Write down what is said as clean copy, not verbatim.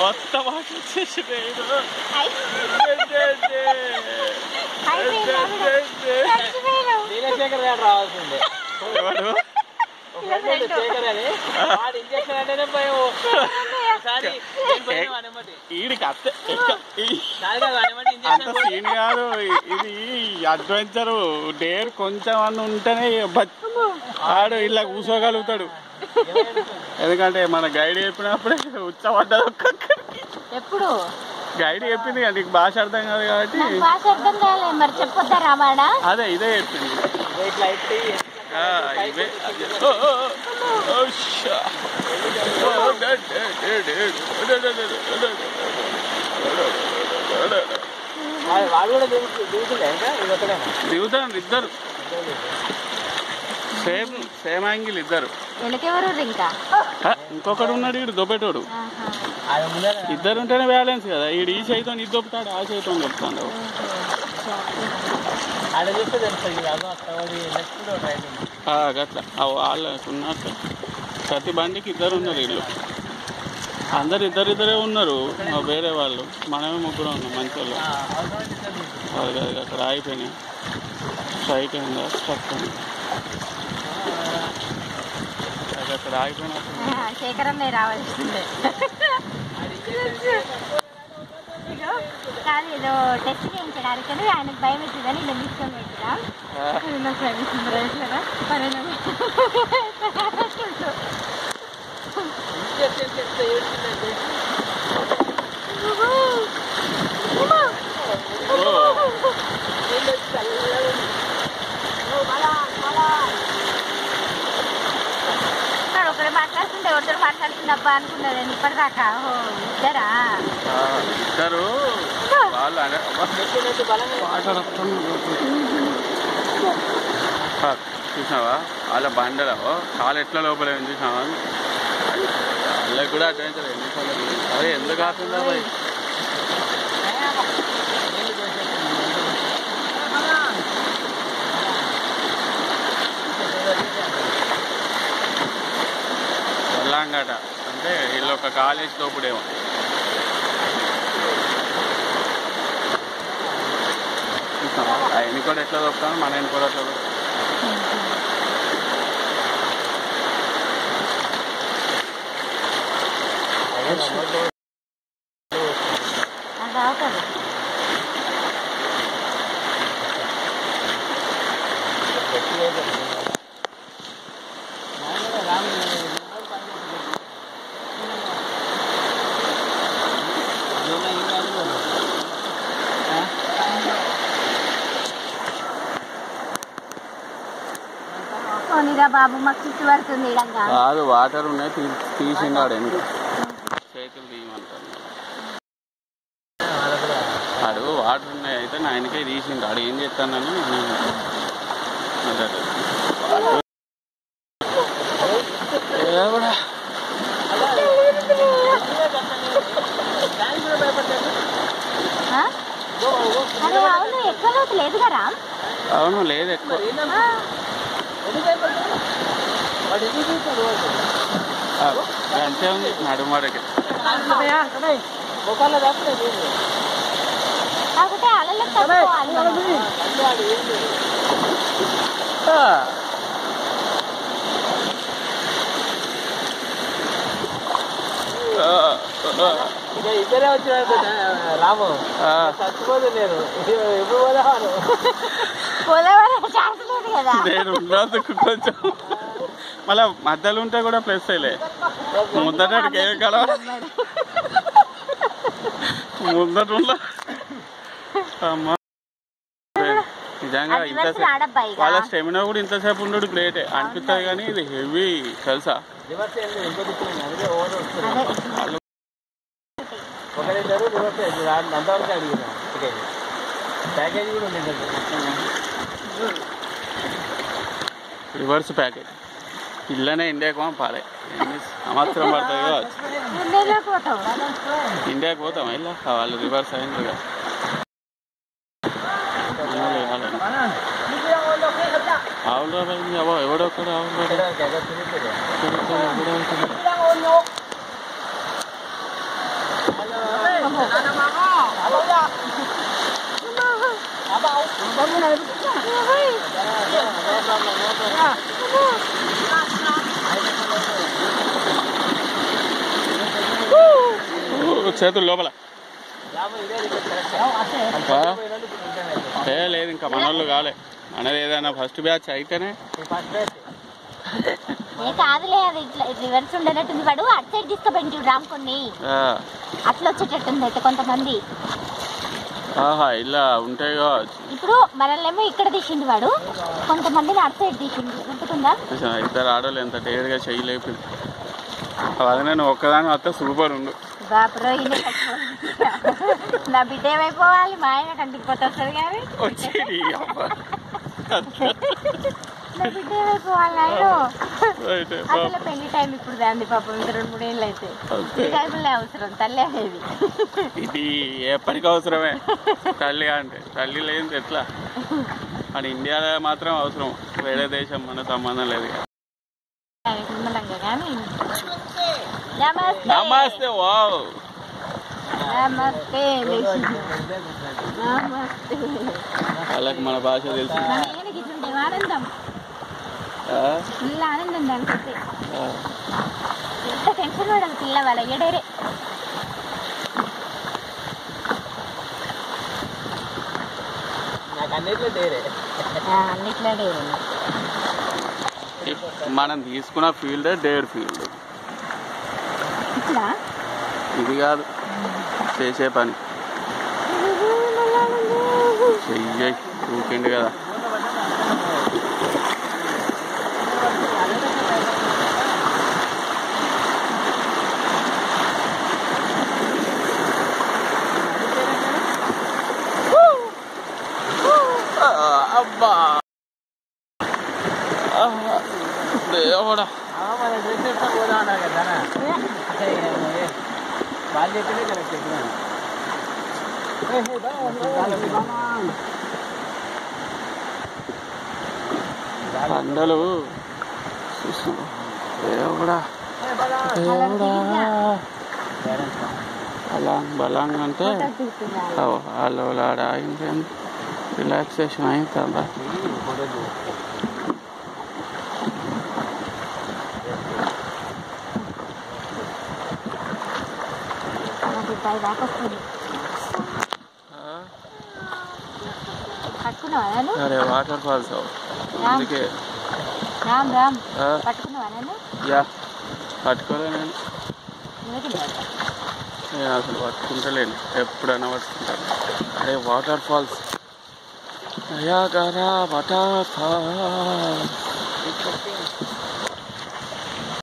కొత్త మాట వచ్చేసి నీలశేఖర్ గారు రావాల్సిందే. ఈడికి అంత సీన్ కాదు ఇది. అడ్వెంచరు డేర్ కొంచెం అన్న ఉంటేనే ఆడు ఇలా కూర్చోగలుగుతాడు. ఎందుకంటే మన గైడ్ చెప్పినప్పుడే ఉచ్చబడ్డది. ఎప్పుడు గైడ్ చెప్పింది కదా నీకు భాష అర్థం కాదు కాబట్టి. భాష అర్థం కాలేదు మరి చెప్పొద్దా రామాయణ. అదే ఇదే చెప్పింది. ఇవే దిగుతాను ఇద్దరు. సేమ్ యాంగిల్ ఇద్దరు. ఇంకా ఇంకొకడు ఉన్నాడు ఈడు దొబ్బేటోడు. ఇద్దరు ఉంటేనే బ్యాలెన్స్ కదా. ఈడు ఈ చేతితో ఇది దొప్పుతాడు, ఆ చేతితో దొప్పుతాడు. గట్లా వాళ్ళకు ఉన్నట్టు ప్రతి బండికి ఇద్దరు ఉన్నారు. వీళ్ళు అందరు ఇద్దరిద్దరే ఉన్నారు. వేరే వాళ్ళు మనమే ముగ్గురు ఉన్నాం మంచి వాళ్ళు. అది కాదు అక్కడ ఆగిపోయినాయి. స్ట్రైక్ అయిందా స్ట్రక్ అయింది అది అక్కడ ఆగిపోయినా. శేఖరన్నే రావాల్సిందే. కాదు ఏదో టెస్ట్ చేయించడానికి ఆయనకు భయం అవుతుందని ఇలా తీసుకొని పెట్టిరా. ఒకరు మాట్లాడుతుంటే ఒకరు మాట్లాడుతుండబ్బా అనుకున్నది ఇప్పటిదాకా. ఇద్దరా ఇద్దరు వాళ్ళు చూసినావా వాళ్ళ బండలో కాలు ఎట్లా లోపల చూసినావా. వాళ్ళకి కూడా అడ్వెంచర్ అదే ఎందుకు కాకుండా వెళ్ళాంగట అంటే వీళ్ళు ఒక కాలేజ్ తోపుడేమో. ఆయన కూడా ఎట్లా దొరుకుతాను మన ఆయన కూడా ఎట్లా బాబు మాకు చుట్టూ పడుతుంది. కాదు వాటర్ ఉన్నాయి తీసిండాడు. ఎందుకు చేతులు తీయమంటాడు. ఆడు వాటర్ ఉన్నాయి అయితే నా ఆయనకే తీసిండు. ఆడు ఏం చేస్తానని అవును లేదు ఎక్కువ అంతే ఉంది నడుమరకి. ఇద్దరే వచ్చిన రాము చచ్చిపోదు. నేను ఎప్పుడు నేను కొంచెం మళ్ళా మధ్యలో ఉంటే కూడా ప్లస్ అయ్యలే. ముందటకి ఏ కల ముందట నిజంగా ఇంతసేపు వాళ్ళ స్టెమినా కూడా ఇంతసేపు ఉండడు గ్రేటే అనిపిస్తుంది. కానీ ఇది హెవీ తెలుసా. అంతవరకు అడిగిన ప్యాకేజీ కూడా ఉండేది. రివర్స్ ప్యాకేజ్ ఇళ్ళనే ఇండియాకి పంపాలి. సంవత్సరం పడుతుంది కావచ్చు. ఇండియాకి పోతాం ఇలా వాళ్ళు రివర్స్ అయింది కదా. ఆవులు రాబోయింది అవో ఎవడొక్కడు ఆవులు చేతులు లోపల లేదు, ఇంకా మనోళ్ళు కాలే. మనది ఏదైనా ఫస్ట్ బ్యాచ్ అయితేనే కాదులే. అది ఇట్లా రివర్స్ ఉండేటట్టుంది. వాడు అటు సైడ్ తీసుకుపోయింది రామ్ కొన్ని అట్లా వచ్చేటట్టుంది అయితే కొంతమంది. ఇలా ఉంటాయి కావచ్చు. ఇప్పుడు మనల్నేమో ఇక్కడ తీసిండు వాడు, కొంతమందిని అటు సైడ్ తీసిండు. గుర్తుకుందా? ఇద్దరు ఆడోళ్ళు ఎంత డేర్గా చేయలేపు. అదే నేను ఒక్కదాని వస్తే సూపర్ ఉండు. బాపురో నా బిడ్డ ఏమైపోవాలి, మా ఆయన కంటికి కొత్త వస్తుంది కానీ నా బిడ్డ ఏమైపోవాలి. అసలు పెళ్లి టైం ఇప్పుడు దాన్ని పాపం 2-3 ఏళ్ళు అయితే ఈ టైంలో అవసరం తల్లి అనేది. ఇది ఎప్పటికీ అవసరమే. తల్లి అంటే తల్లి లేదు ఎట్లా. మన ఇండియాలో మాత్రం అవసరం, వేరే దేశం మన సంబంధం లేదు. నమస్తే. వావ్ నమస్తే. వాళ్ళకి మన భాష తెలుసు. ఆనందం ఫుల్ ఆనందం దానికైతే. ఎంత టెన్షన్ పడాలి పిల్ల వాళ్ళ ఎడేరే. అన్నిట్లో డేరే. మనం తీసుకున్న ఫీల్డ్ డేర్ ఫీల్డ్. ఇట్లా ఇది కాదు చేసే పని. చెయ్యి ఊకండి కదా. అబ్బా దేవుడా. వాళ్ళు చెప్పినే కరెక్ట్. పండలు దేవుడా బలాంగ్ అంటే వాళ్ళ రిలాక్సేషన్ అవుతుందా. అరే వాటర్ ఫాల్స్ అందుకే యా పట్టుకోలే. నేను అసలు పట్టుకుంటలేను, ఎప్పుడైనా పట్టుకుంటాను. అరే వాటర్ ఫాల్స్ అయ్యా గారా వాటర్ ఫాల్స్.